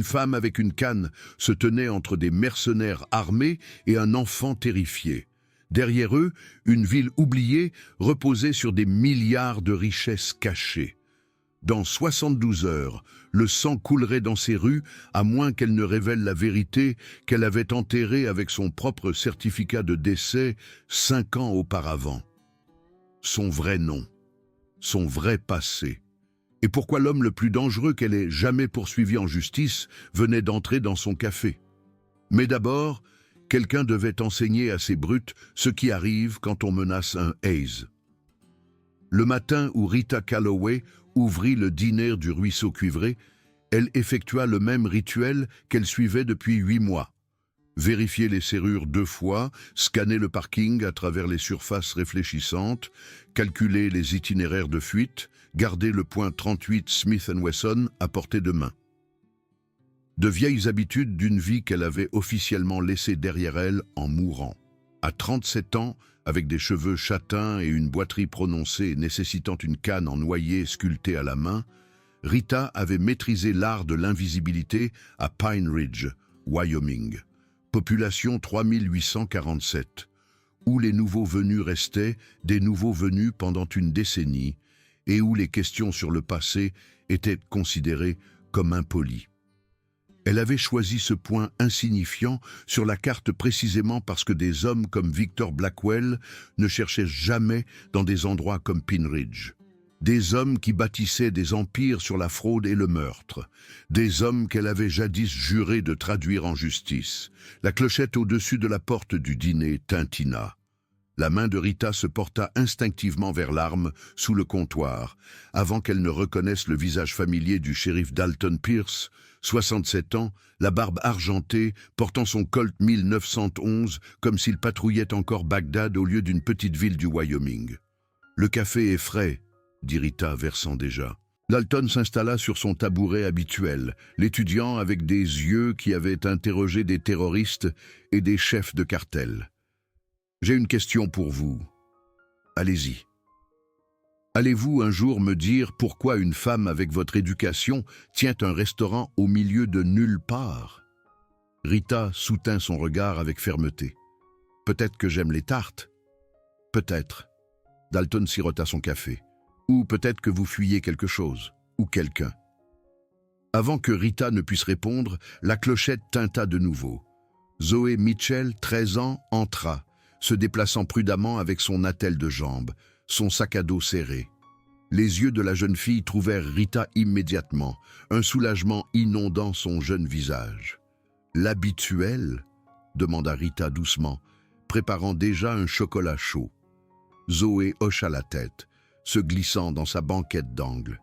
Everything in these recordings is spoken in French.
Une femme avec une canne se tenait entre des mercenaires armés et un enfant terrifié. Derrière eux, une ville oubliée reposait sur des milliards de richesses cachées. Dans 72 heures, le sang coulerait dans ses rues, à moins qu'elle ne révèle la vérité qu'elle avait enterrée avec son propre certificat de décès 5 ans auparavant. Son vrai nom, son vrai passé. Et pourquoi l'homme le plus dangereux qu'elle ait jamais poursuivi en justice venait d'entrer dans son café. Mais d'abord, quelqu'un devait enseigner à ces brutes ce qui arrive quand on menace un Hayes. Le matin où Rita Calloway ouvrit le dîner du ruisseau cuivré, elle effectua le même rituel qu'elle suivait depuis 8 mois. Vérifier les serrures 2 fois, scanner le parking à travers les surfaces réfléchissantes, calculer les itinéraires de fuite, garder le point 38 Smith & Wesson à portée de main. De vieilles habitudes d'une vie qu'elle avait officiellement laissée derrière elle en mourant. À 37 ans, avec des cheveux châtains et une boiterie prononcée nécessitant une canne en noyer sculptée à la main, Rita avait maîtrisé l'art de l'invisibilité à Pine Ridge, Wyoming. Population 3847, où les nouveaux venus restaient des nouveaux venus pendant une décennie et où les questions sur le passé étaient considérées comme impolies. Elle avait choisi ce point insignifiant sur la carte précisément parce que des hommes comme Victor Blackwell ne cherchaient jamais dans des endroits comme Pine Ridge. Des hommes qui bâtissaient des empires sur la fraude et le meurtre. Des hommes qu'elle avait jadis juré de traduire en justice. La clochette au-dessus de la porte du dîner tintina. La main de Rita se porta instinctivement vers l'arme sous le comptoir, avant qu'elle ne reconnaisse le visage familier du shérif Dalton Pierce, 67 ans, la barbe argentée, portant son Colt 1911 comme s'il patrouillait encore Bagdad au lieu d'une petite ville du Wyoming. « Le café est frais », dit Rita, versant déjà. Dalton s'installa sur son tabouret habituel, l'étudiant avec des yeux qui avaient interrogé des terroristes et des chefs de cartel. « J'ai une question pour vous. Allez-y. Allez-vous un jour me dire pourquoi une femme avec votre éducation tient un restaurant au milieu de nulle part ?» Rita soutint son regard avec fermeté. « Peut-être que j'aime les tartes. Peut-être. » Dalton sirota son café. « Ou peut-être que vous fuyez quelque chose, ou quelqu'un. » Avant que Rita ne puisse répondre, la clochette tinta de nouveau. Zoé Mitchell, 13 ans, entra, se déplaçant prudemment avec son attelle de jambes, son sac à dos serré. Les yeux de la jeune fille trouvèrent Rita immédiatement, un soulagement inondant son jeune visage. « L'habituel ?» demanda Rita doucement, préparant déjà un chocolat chaud. Zoé hocha la tête, se glissant dans sa banquette d'angle.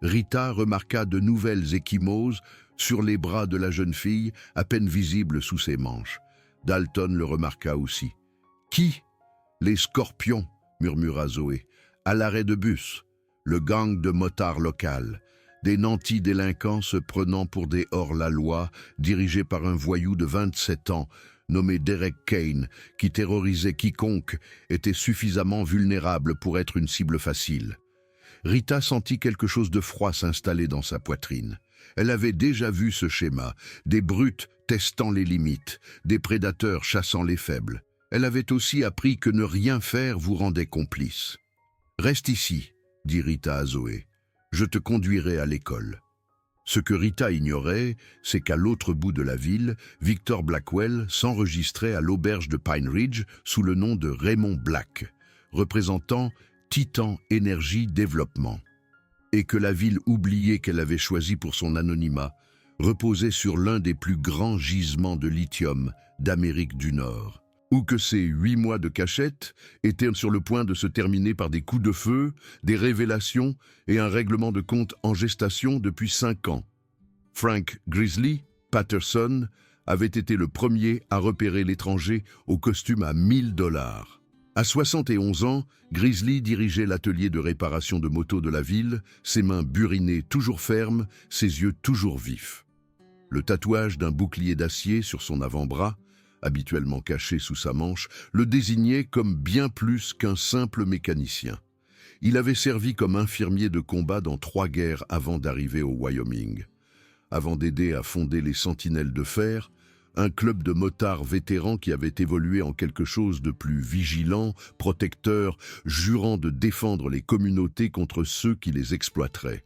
Rita remarqua de nouvelles ecchymoses sur les bras de la jeune fille, à peine visibles sous ses manches. Dalton le remarqua aussi. « Qui ?»« Les Scorpions », murmura Zoé. « À l'arrêt de bus, le gang de motards local. Des nantis délinquants se prenant pour des hors-la-loi, dirigés par un voyou de 27 ans, nommé Derek Kane, qui terrorisait quiconque était suffisamment vulnérable pour être une cible facile. » Rita sentit quelque chose de froid s'installer dans sa poitrine. Elle avait déjà vu ce schéma, des brutes testant les limites, des prédateurs chassant les faibles. Elle avait aussi appris que ne rien faire vous rendait complice. « Reste ici, » dit Rita à Zoé. « Je te conduirai à l'école. » Ce que Rita ignorait, c'est qu'à l'autre bout de la ville, Victor Blackwell s'enregistrait à l'auberge de Pine Ridge sous le nom de Raymond Black, représentant Titan Energy Développement, et que la ville oubliée qu'elle avait choisie pour son anonymat reposait sur l'un des plus grands gisements de lithium d'Amérique du Nord. Ou que ces 8 mois de cachette étaient sur le point de se terminer par des coups de feu, des révélations et un règlement de compte en gestation depuis 5 ans. Frank Grizzly Patterson avait été le premier à repérer l'étranger au costume à $1000. À 71 ans, Grizzly dirigeait l'atelier de réparation de motos de la ville, ses mains burinées toujours fermes, ses yeux toujours vifs. Le tatouage d'un bouclier d'acier sur son avant-bras, habituellement caché sous sa manche, le désignait comme bien plus qu'un simple mécanicien. Il avait servi comme infirmier de combat dans 3 guerres avant d'arriver au Wyoming. avant d'aider à fonder les Sentinelles de Fer, un club de motards vétérans qui avait évolué en quelque chose de plus vigilant, protecteur, jurant de défendre les communautés contre ceux qui les exploiteraient.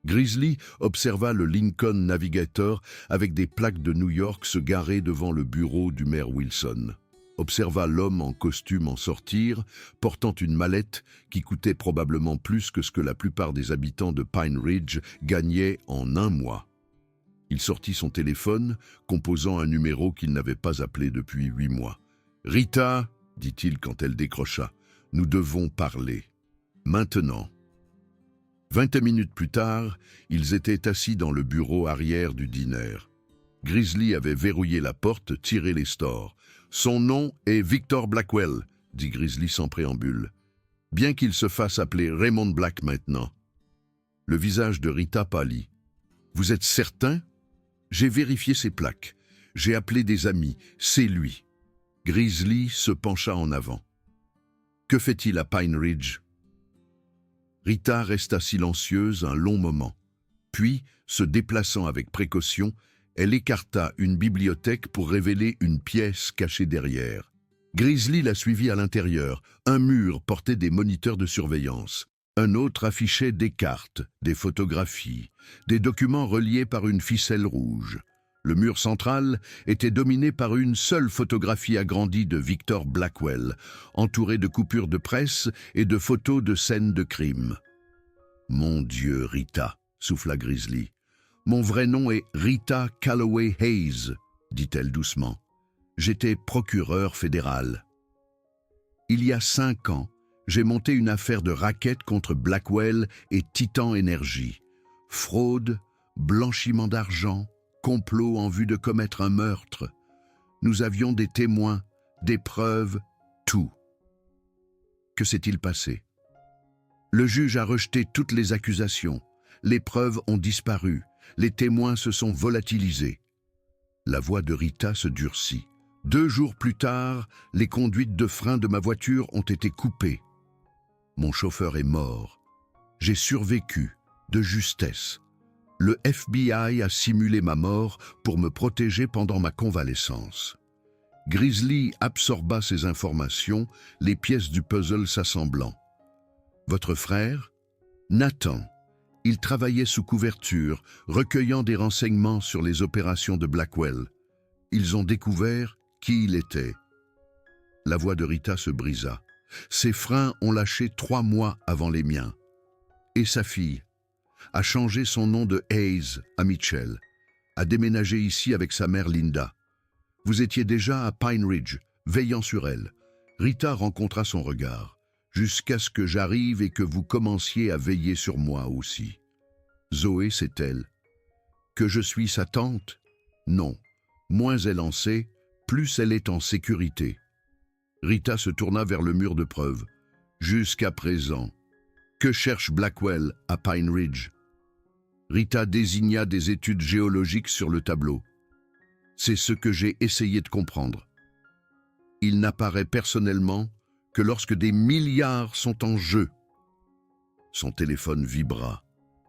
Grizzly observa le Lincoln Navigator avec des plaques de New York se garer devant le bureau du maire Wilson. Observa l'homme en costume en sortir, portant une mallette qui coûtait probablement plus que ce que la plupart des habitants de Pine Ridge gagnaient en un mois. Il sortit son téléphone, composant un numéro qu'il n'avait pas appelé depuis 8 mois. « Rita, dit-il quand elle décrocha, nous devons parler. Maintenant. » 20 minutes plus tard, ils étaient assis dans le bureau arrière du diner. Grizzly avait verrouillé la porte, tiré les stores. « Son nom est Victor Blackwell, » dit Grizzly sans préambule. « Bien qu'il se fasse appeler Raymond Black maintenant. » Le visage de Rita pâlit. « Vous êtes certain ? J'ai vérifié ses plaques. J'ai appelé des amis. C'est lui. » Grizzly se pencha en avant. « Que fait-il à Pine Ridge ?» Rita resta silencieuse un long moment. Puis, se déplaçant avec précaution, elle écarta une bibliothèque pour révéler une pièce cachée derrière. Grizzly la suivit à l'intérieur. Un mur portait des moniteurs de surveillance. Un autre affichait des cartes, des photographies, des documents reliés par une ficelle rouge. Le mur central était dominé par une seule photographie agrandie de Victor Blackwell, entourée de coupures de presse et de photos de scènes de crime. « Mon Dieu, Rita, » souffla Grizzly. « Mon vrai nom est Rita Calloway Hayes, » dit-elle doucement. « J'étais procureur fédéral. Il y a 5 ans, j'ai monté une affaire de racket contre Blackwell et Titan Energy. Fraude, blanchiment d'argent, complot en vue de commettre un meurtre. Nous avions des témoins, des preuves, tout. Que s'est-il passé? Le juge a rejeté toutes les accusations. Les preuves ont disparu. Les témoins se sont volatilisés. La voix de Rita se durcit. 2 jours plus tard, les conduites de frein de ma voiture ont été coupées. Mon chauffeur est mort. J'ai survécu, de justesse. Le FBI a simulé ma mort pour me protéger pendant ma convalescence. Grizzly absorba ces informations, les pièces du puzzle s'assemblant. Votre frère? Nathan. Il travaillait sous couverture, recueillant des renseignements sur les opérations de Blackwell. Ils ont découvert qui il était. La voix de Rita se brisa. Ses freins ont lâché 3 mois avant les miens. Et sa fille a changé son nom de Hayes à Mitchell, a déménagé ici avec sa mère Linda. Vous étiez déjà à Pine Ridge, veillant sur elle. Rita rencontra son regard, jusqu'à ce que j'arrive et que vous commenciez à veiller sur moi aussi. Zoé, c'est elle. Que je suis sa tante? Non. Moins elle en sait, plus elle est en sécurité. Rita se tourna vers le mur de preuve. Jusqu'à présent, que cherche Blackwell à Pine Ridge? Rita désigna des études géologiques sur le tableau. C'est ce que j'ai essayé de comprendre. Il n'apparaît personnellement que lorsque des milliards sont en jeu. Son téléphone vibra.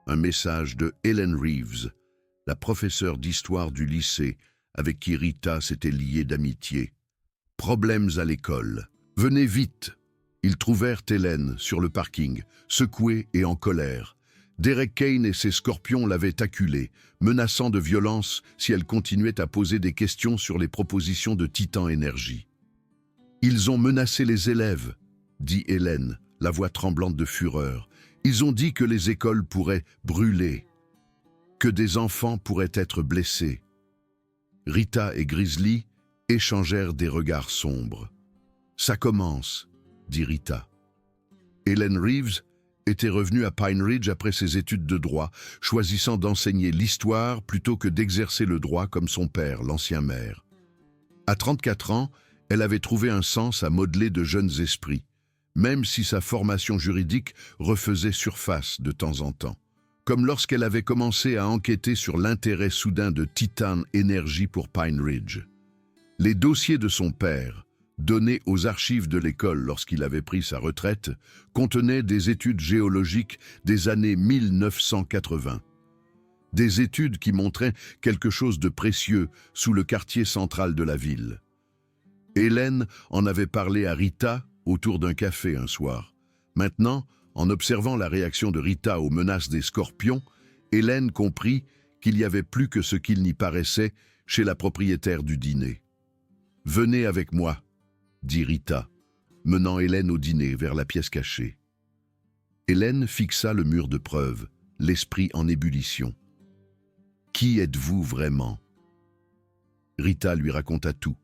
Un message de Helen Reeves, la professeure d'histoire du lycée avec qui Rita s'était liée d'amitié. Problèmes à l'école. Venez vite. Ils trouvèrent Hélène sur le parking, secouée et en colère. Derek Kane et ses scorpions l'avaient acculée, menaçant de violence si elle continuait à poser des questions sur les propositions de Titan Energy. « Ils ont menacé les élèves, » dit Hélène, la voix tremblante de fureur. « Ils ont dit que les écoles pourraient brûler, que des enfants pourraient être blessés. » Rita et Grizzly échangèrent des regards sombres. « Ça commence, » dit Rita. Helen Reeves était revenue à Pine Ridge après ses études de droit, choisissant d'enseigner l'histoire plutôt que d'exercer le droit comme son père, l'ancien maire. À 34 ans, elle avait trouvé un sens à modeler de jeunes esprits, même si sa formation juridique refaisait surface de temps en temps. Comme lorsqu'elle avait commencé à enquêter sur l'intérêt soudain de Titan Energy pour Pine Ridge. Les dossiers de son père, donnés aux archives de l'école lorsqu'il avait pris sa retraite, contenaient des études géologiques des années 1980. Des études qui montraient quelque chose de précieux sous le quartier central de la ville. Hélène en avait parlé à Rita autour d'un café un soir. Maintenant, en observant la réaction de Rita aux menaces des scorpions, Hélène comprit qu'il y avait plus que ce qu'il n'y paraissait chez la propriétaire du dîner. « Venez avec moi », dit Rita, menant Hélène au dîner vers la pièce cachée. Hélène fixa le mur de preuve, l'esprit en ébullition. « Qui êtes-vous vraiment ?» Rita lui raconta tout.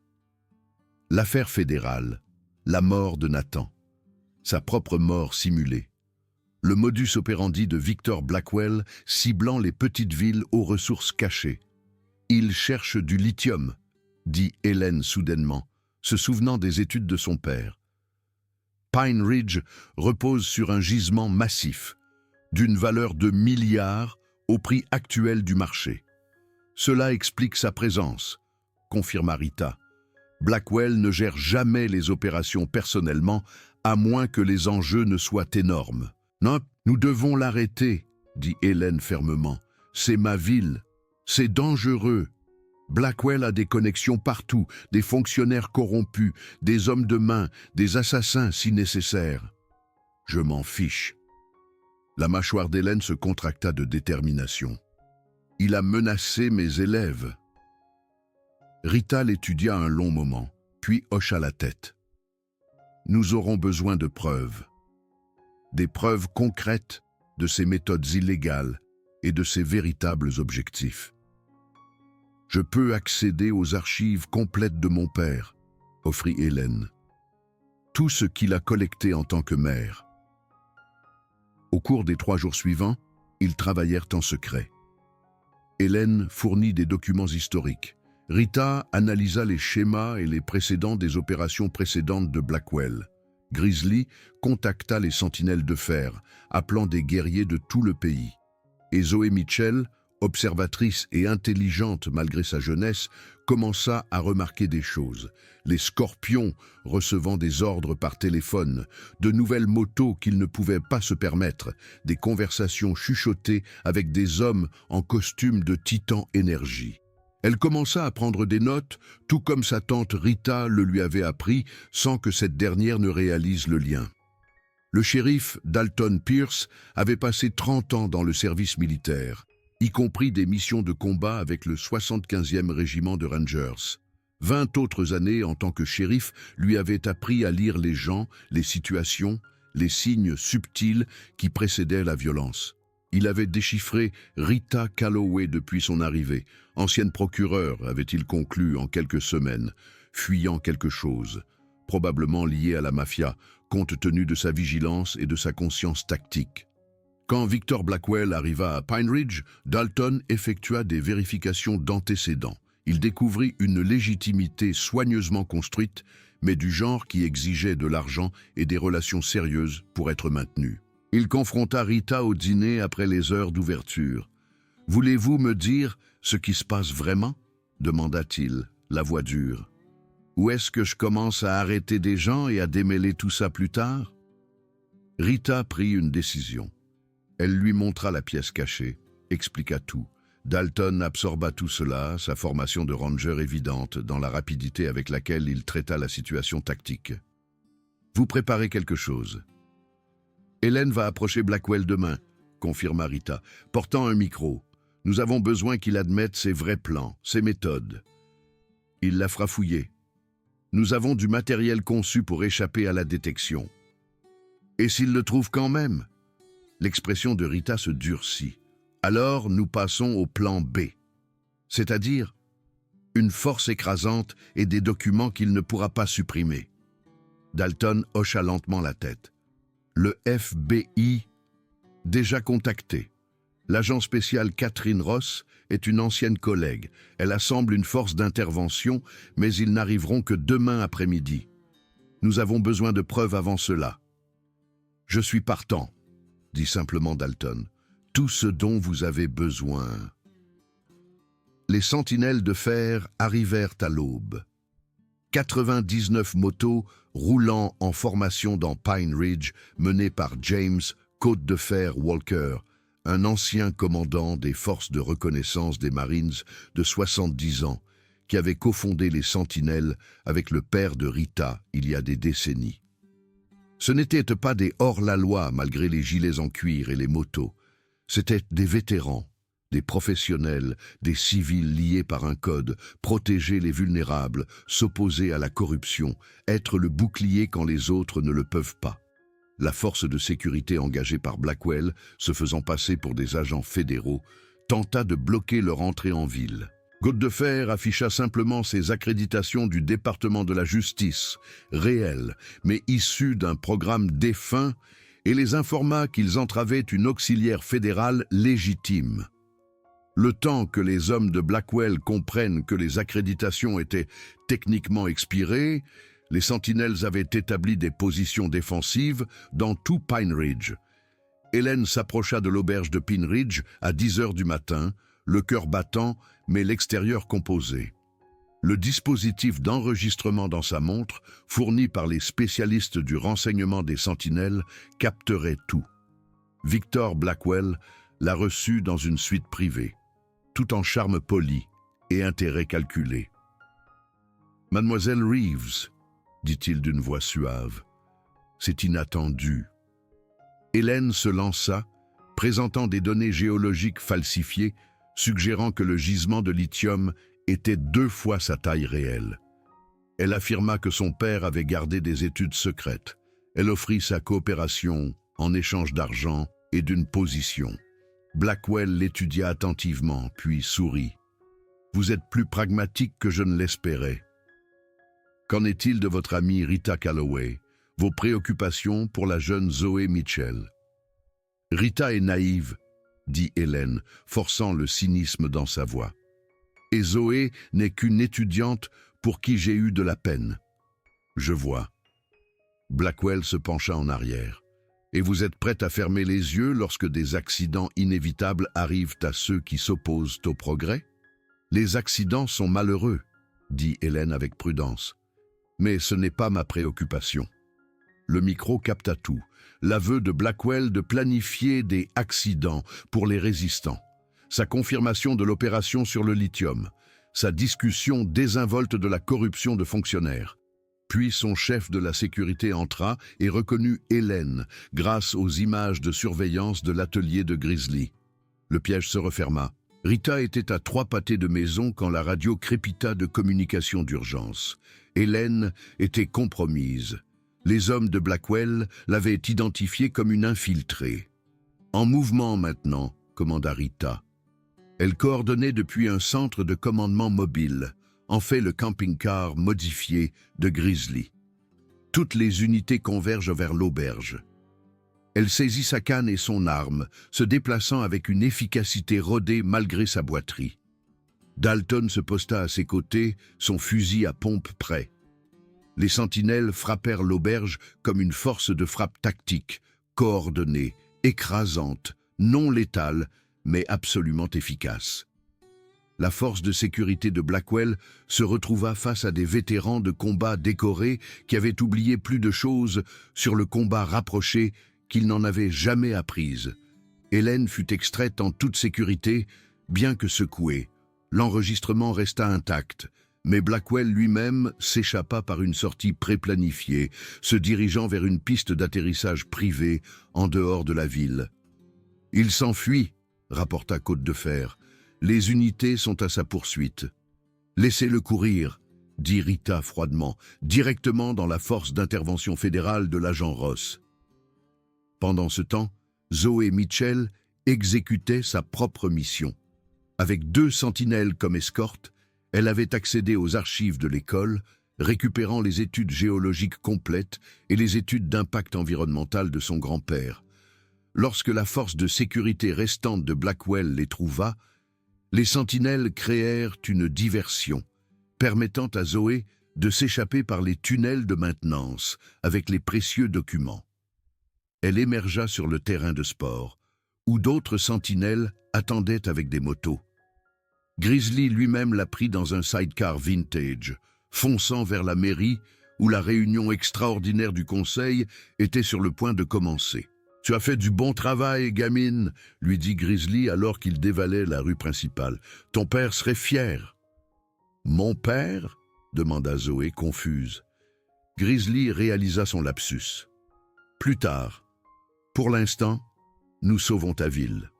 L'affaire fédérale, la mort de Nathan, sa propre mort simulée, le modus operandi de Victor Blackwell ciblant les petites villes aux ressources cachées. « Il cherche du lithium », dit Hélène soudainement, se souvenant des études de son père. Pine Ridge repose sur un gisement massif, d'une valeur de milliards au prix actuel du marché. Cela explique sa présence, confirma Rita. Blackwell ne gère jamais les opérations personnellement, à moins que les enjeux ne soient énormes. Non, nous devons l'arrêter, dit Hélène fermement. C'est ma ville. C'est dangereux. Blackwell a des connexions partout, des fonctionnaires corrompus, des hommes de main, des assassins si nécessaire. Je m'en fiche. La mâchoire d'Hélène se contracta de détermination. Il a menacé mes élèves. Rita l'étudia un long moment, puis hocha la tête. Nous aurons besoin de preuves. Des preuves concrètes de ces méthodes illégales et de ses véritables objectifs. Je peux accéder aux archives complètes de mon père, offrit Hélène. Tout ce qu'il a collecté en tant que maire. Au cours des 3 jours suivants, ils travaillèrent en secret. Hélène fournit des documents historiques. Rita analysa les schémas et les précédents des opérations précédentes de Blackwell. Grizzly contacta les sentinelles de fer, appelant des guerriers de tout le pays. Et Zoé Mitchell, observatrice et intelligente malgré sa jeunesse, commença à remarquer des choses. Les scorpions recevant des ordres par téléphone, de nouvelles motos qu'ils ne pouvaient pas se permettre, des conversations chuchotées avec des hommes en costume de Titan Énergie. Elle commença à prendre des notes, tout comme sa tante Rita le lui avait appris, sans que cette dernière ne réalise le lien. Le shérif Dalton Pierce avait passé 30 ans dans le service militaire, y compris des missions de combat avec le 75e régiment de Rangers. 20 autres années en tant que shérif lui avaient appris à lire les gens, les situations, les signes subtils qui précédaient la violence. Il avait déchiffré Rita Calloway depuis son arrivée. Ancienne procureure, avait-il conclu en quelques semaines, fuyant quelque chose, probablement lié à la mafia, compte tenu de sa vigilance et de sa conscience tactique. Quand Victor Blackwell arriva à Pine Ridge, Dalton effectua des vérifications d'antécédents. Il découvrit une légitimité soigneusement construite, mais du genre qui exigeait de l'argent et des relations sérieuses pour être maintenue. Il confronta Rita au dîner après les heures d'ouverture. « Voulez-vous me dire ce qui se passe vraiment ?» demanda-t-il, la voix dure. « Ou est-ce que je commence à arrêter des gens et à démêler tout ça plus tard ?» Rita prit une décision. Elle lui montra la pièce cachée, expliqua tout. Dalton absorba tout cela, sa formation de ranger évidente dans la rapidité avec laquelle il traita la situation tactique. « Vous préparez quelque chose. » « Hélène va approcher Blackwell demain, » confirma Rita, portant un micro. « Nous avons besoin qu'il admette ses vrais plans, ses méthodes. » Il la fera fouiller. « Nous avons du matériel conçu pour échapper à la détection. » « Et s'il le trouve quand même ?» L'expression de Rita se durcit. « Alors nous passons au plan B, c'est-à-dire une force écrasante et des documents qu'il ne pourra pas supprimer. » Dalton hocha lentement la tête. Le FBI, déjà contacté. L'agent spécial Catherine Ross est une ancienne collègue. Elle assemble une force d'intervention, mais ils n'arriveront que demain après-midi. Nous avons besoin de preuves avant cela. Je suis partant, dit simplement Dalton. Tout ce dont vous avez besoin. Les sentinelles de fer arrivèrent à l'aube. 99 motos roulant en formation dans Pine Ridge, menées par James Côte de Fer Walker, un ancien commandant des forces de reconnaissance des Marines de 70 ans, qui avait cofondé les Sentinelles avec le père de Rita il y a des décennies. Ce n'étaient pas des hors-la-loi malgré les gilets en cuir et les motos. C'étaient des vétérans, des professionnels, des civils liés par un code, protéger les vulnérables, s'opposer à la corruption, être le bouclier quand les autres ne le peuvent pas. La force de sécurité engagée par Blackwell, se faisant passer pour des agents fédéraux, tenta de bloquer leur entrée en ville. Côte de Fer afficha simplement ses accréditations du département de la justice, réelles, mais issues d'un programme défunt, et les informa qu'ils entravaient une auxiliaire fédérale légitime. Le temps que les hommes de Blackwell comprennent que les accréditations étaient techniquement expirées, les Sentinelles avaient établi des positions défensives dans tout Pine Ridge. Hélène s'approcha de l'auberge de Pine Ridge à 10 heures du matin, le cœur battant, mais l'extérieur composé. Le dispositif d'enregistrement dans sa montre, fourni par les spécialistes du renseignement des Sentinelles, capterait tout. Victor Blackwell l'a reçu dans une suite privée, tout en charme poli et intérêt calculé. « Mademoiselle Reeves », dit-il d'une voix suave, « c'est inattendu. » Hélène se lança, présentant des données géologiques falsifiées, suggérant que le gisement de lithium était 2 fois sa taille réelle. Elle affirma que son père avait gardé des études secrètes. Elle offrit sa coopération en échange d'argent et d'une position. Blackwell l'étudia attentivement, puis sourit. « Vous êtes plus pragmatique que je ne l'espérais. Qu'en est-il de votre amie Rita Calloway, vos préoccupations pour la jeune Zoé Mitchell ?»« Rita est naïve, » dit Hélène, forçant le cynisme dans sa voix. « Et Zoé n'est qu'une étudiante pour qui j'ai eu de la peine. »« Je vois. » Blackwell se pencha en arrière. « Et vous êtes prête à fermer les yeux lorsque des accidents inévitables arrivent à ceux qui s'opposent au progrès ? » ?»« Les accidents sont malheureux, » dit Hélène avec prudence. « Mais ce n'est pas ma préoccupation. » Le micro capta tout. L'aveu de Blackwell de planifier des accidents pour les résistants, sa confirmation de l'opération sur le lithium, sa discussion désinvolte de la corruption de fonctionnaires. Puis son chef de la sécurité entra et reconnut Hélène grâce aux images de surveillance de l'atelier de Grizzly. Le piège se referma. Rita était à 3 pâtés de maison quand la radio crépita de communication d'urgence. Hélène était compromise. Les hommes de Blackwell l'avaient identifiée comme une infiltrée. « En mouvement maintenant », commanda Rita. Elle coordonnait depuis un centre de commandement mobile, en fait le camping-car modifié de Grizzly. Toutes les unités convergent vers l'auberge. Elle saisit sa canne et son arme, se déplaçant avec une efficacité rodée malgré sa boiterie. Dalton se posta à ses côtés, son fusil à pompe prêt. Les sentinelles frappèrent l'auberge comme une force de frappe tactique, coordonnée, écrasante, non létale, mais absolument efficace. La force de sécurité de Blackwell se retrouva face à des vétérans de combat décorés qui avaient oublié plus de choses sur le combat rapproché qu'ils n'en avaient jamais apprises. Hélène fut extraite en toute sécurité, bien que secouée. L'enregistrement resta intact. Mais Blackwell lui-même s'échappa par une sortie préplanifiée, se dirigeant vers une piste d'atterrissage privée en dehors de la ville. « Il s'enfuit », rapporta Côte de Fer. « Les unités sont à sa poursuite. »« Laissez-le courir », dit Rita froidement, directement dans la force d'intervention fédérale de l'agent Ross. Pendant ce temps, Zoé Mitchell exécutait sa propre mission. Avec 2 sentinelles comme escorte, elle avait accédé aux archives de l'école, récupérant les études géologiques complètes et les études d'impact environnemental de son grand-père. Lorsque la force de sécurité restante de Blackwell les trouva, les sentinelles créèrent une diversion, permettant à Zoé de s'échapper par les tunnels de maintenance avec les précieux documents. Elle émergea sur le terrain de sport, où d'autres sentinelles attendaient avec des motos. Grizzly lui-même la prit dans un sidecar vintage, fonçant vers la mairie où la réunion extraordinaire du conseil était sur le point de commencer. Tu as fait du bon travail, gamine, lui dit Grizzly alors qu'il dévalait la rue principale. Ton père serait fier. Mon père? Demanda Zoé, confuse. Grizzly réalisa son lapsus. Plus tard. Pour l'instant, nous sauvons ta ville.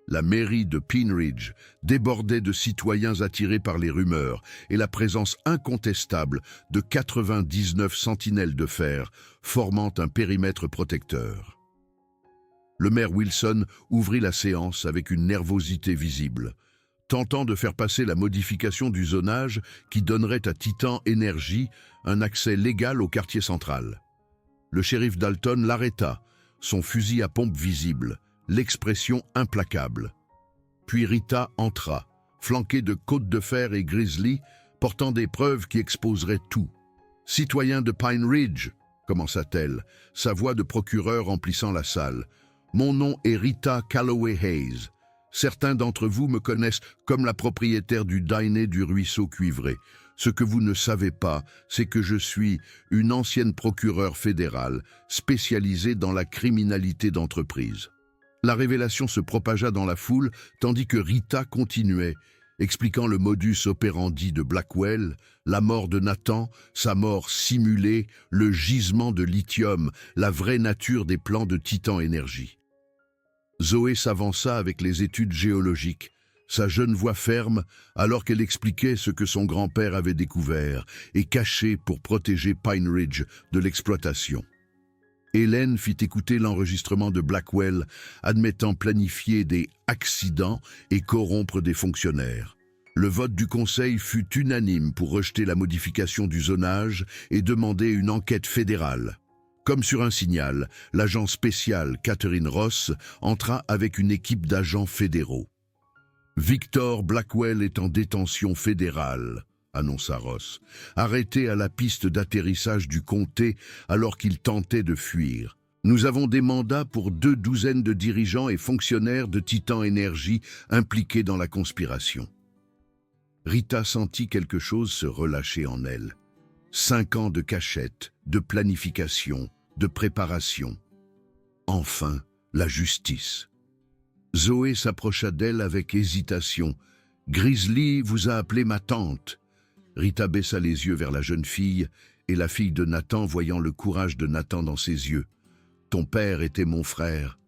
La mairie de Pine Ridge débordait de citoyens attirés par les rumeurs et la présence incontestable de 99 sentinelles de fer formant un périmètre protecteur. Le maire Wilson ouvrit la séance avec une nervosité visible, tentant de faire passer la modification du zonage qui donnerait à Titan Energy un accès légal au quartier central. Le shérif Dalton l'arrêta, son fusil à pompe visible, l'expression implacable. Puis Rita entra, flanquée de Côte de Fer et Grizzly, portant des preuves qui exposeraient tout. « Citoyen de Pine Ridge », commença-t-elle, sa voix de procureur remplissant la salle. « Mon nom est Rita Calloway Hayes. Certains d'entre vous me connaissent comme la propriétaire du dîner du ruisseau cuivré. Ce que vous ne savez pas, c'est que je suis une ancienne procureure fédérale spécialisée dans la criminalité d'entreprise. » La révélation se propagea dans la foule, tandis que Rita continuait, expliquant le modus operandi de Blackwell, la mort de Nathan, sa mort simulée, le gisement de lithium, la vraie nature des plans de Titan Energy. Zoé s'avança avec les études géologiques, sa jeune voix ferme, alors qu'elle expliquait ce que son grand-père avait découvert et caché pour protéger Pine Ridge de l'exploitation. Hélène fit écouter l'enregistrement de Blackwell, admettant planifier des accidents et corrompre des fonctionnaires. Le vote du Conseil fut unanime pour rejeter la modification du zonage et demander une enquête fédérale. Comme sur un signal, l'agent spécial Catherine Ross entra avec une équipe d'agents fédéraux. « Victor Blackwell est en détention fédérale », annonça Ross, arrêté à la piste d'atterrissage du comté alors qu'il tentait de fuir. Nous avons des mandats pour 2 douzaines de dirigeants et fonctionnaires de Titan Energy impliqués dans la conspiration. Rita sentit quelque chose se relâcher en elle. 5 ans de cachette, de planification, de préparation. Enfin, la justice. Zoé s'approcha d'elle avec hésitation. « Grizzly vous a appelé ma tante. » Rita baissa les yeux vers la jeune fille, et la fille de Nathan voyant le courage de Nathan dans ses yeux. « Ton père était mon frère.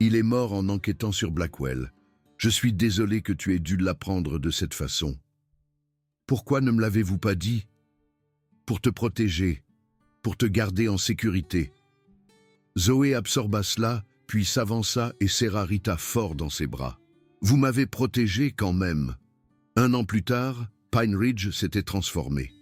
Il est mort en enquêtant sur Blackwell. Je suis désolé que tu aies dû l'apprendre de cette façon. Pourquoi ne me l'avez-vous pas dit? Pour te protéger, pour te garder en sécurité. » Zoé absorba cela, puis s'avança et serra Rita fort dans ses bras. « Vous m'avez protégé quand même. » 1 an plus tard, Pine Ridge s'était transformé.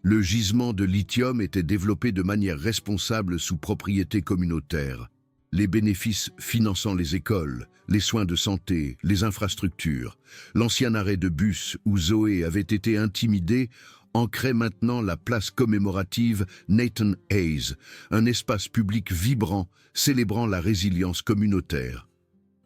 Le gisement de lithium était développé de manière responsable sous propriété communautaire, les bénéfices finançant les écoles, les soins de santé, les infrastructures. L'ancien arrêt de bus où Zoé avait été intimidée ancrait maintenant la place commémorative Nathan Hayes, un espace public vibrant célébrant la résilience communautaire.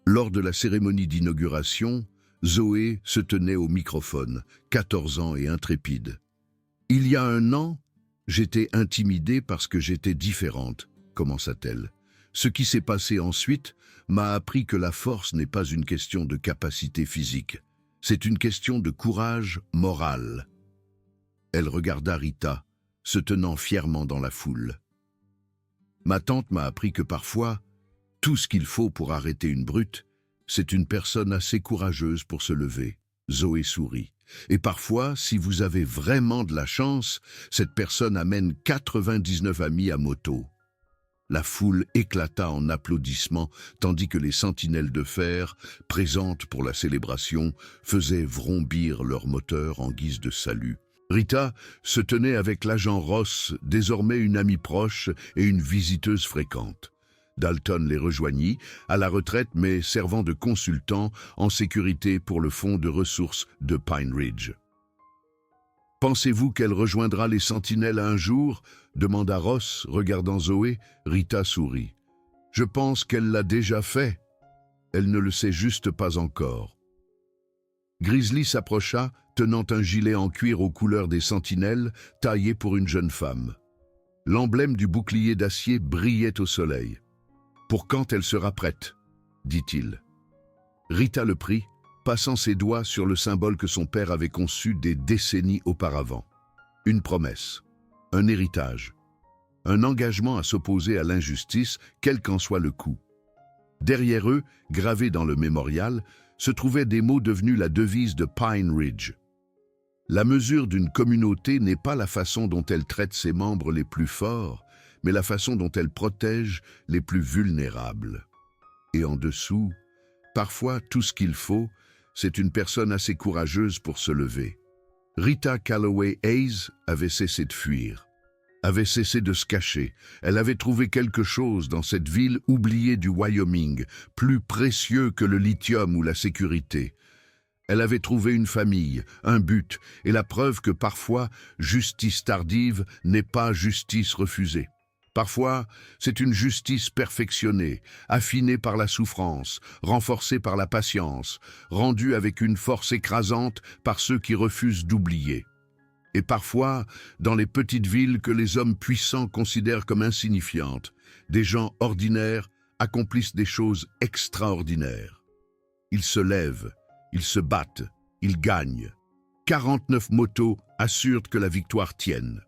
Lors de la cérémonie d'inauguration, Zoé se tenait au microphone, 14 ans et intrépide. « Il y a 1 an, j'étais intimidée parce que j'étais différente, » commença-t-elle. « Ce qui s'est passé ensuite m'a appris que la force n'est pas une question de capacité physique, c'est une question de courage moral. » Elle regarda Rita, se tenant fièrement dans la foule. « Ma tante m'a appris que parfois, tout ce qu'il faut pour arrêter une brute, c'est une personne assez courageuse pour se lever. » Zoé sourit. « Et parfois, si vous avez vraiment de la chance, cette personne amène 99 amis à moto. » La foule éclata en applaudissements, tandis que les sentinelles de fer, présentes pour la célébration, faisaient vrombir leurs moteurs en guise de salut. Rita se tenait avec l'agent Ross, désormais une amie proche et une visiteuse fréquente. Dalton les rejoignit, à la retraite mais servant de consultant en sécurité pour le fonds de ressources de Pine Ridge. « Pensez-vous qu'elle rejoindra les sentinelles un jour ?» demanda Ross, regardant Zoé. Rita sourit. « Je pense qu'elle l'a déjà fait. Elle ne le sait juste pas encore. » Grizzly s'approcha, tenant un gilet en cuir aux couleurs des sentinelles, taillé pour une jeune femme. L'emblème du bouclier d'acier brillait au soleil. Pour quand elle sera prête, dit-il. Rita le prit, passant ses doigts sur le symbole que son père avait conçu des décennies auparavant. Une promesse, un héritage, un engagement à s'opposer à l'injustice, quel qu'en soit le coût. Derrière eux, gravés dans le mémorial, se trouvaient des mots devenus la devise de Pine Ridge. La mesure d'une communauté n'est pas la façon dont elle traite ses membres les plus forts, mais la façon dont elle protège les plus vulnérables. Et en dessous, parfois tout ce qu'il faut, c'est une personne assez courageuse pour se lever. Rita Calloway Hayes avait cessé de fuir, avait cessé de se cacher. Elle avait trouvé quelque chose dans cette ville oubliée du Wyoming, plus précieux que le lithium ou la sécurité. Elle avait trouvé une famille, un but, et la preuve que parfois, justice tardive n'est pas justice refusée. Parfois, c'est une justice perfectionnée, affinée par la souffrance, renforcée par la patience, rendue avec une force écrasante par ceux qui refusent d'oublier. Et parfois, dans les petites villes que les hommes puissants considèrent comme insignifiantes, des gens ordinaires accomplissent des choses extraordinaires. Ils se lèvent, ils se battent, ils gagnent. 49 motos assurent que la victoire tienne.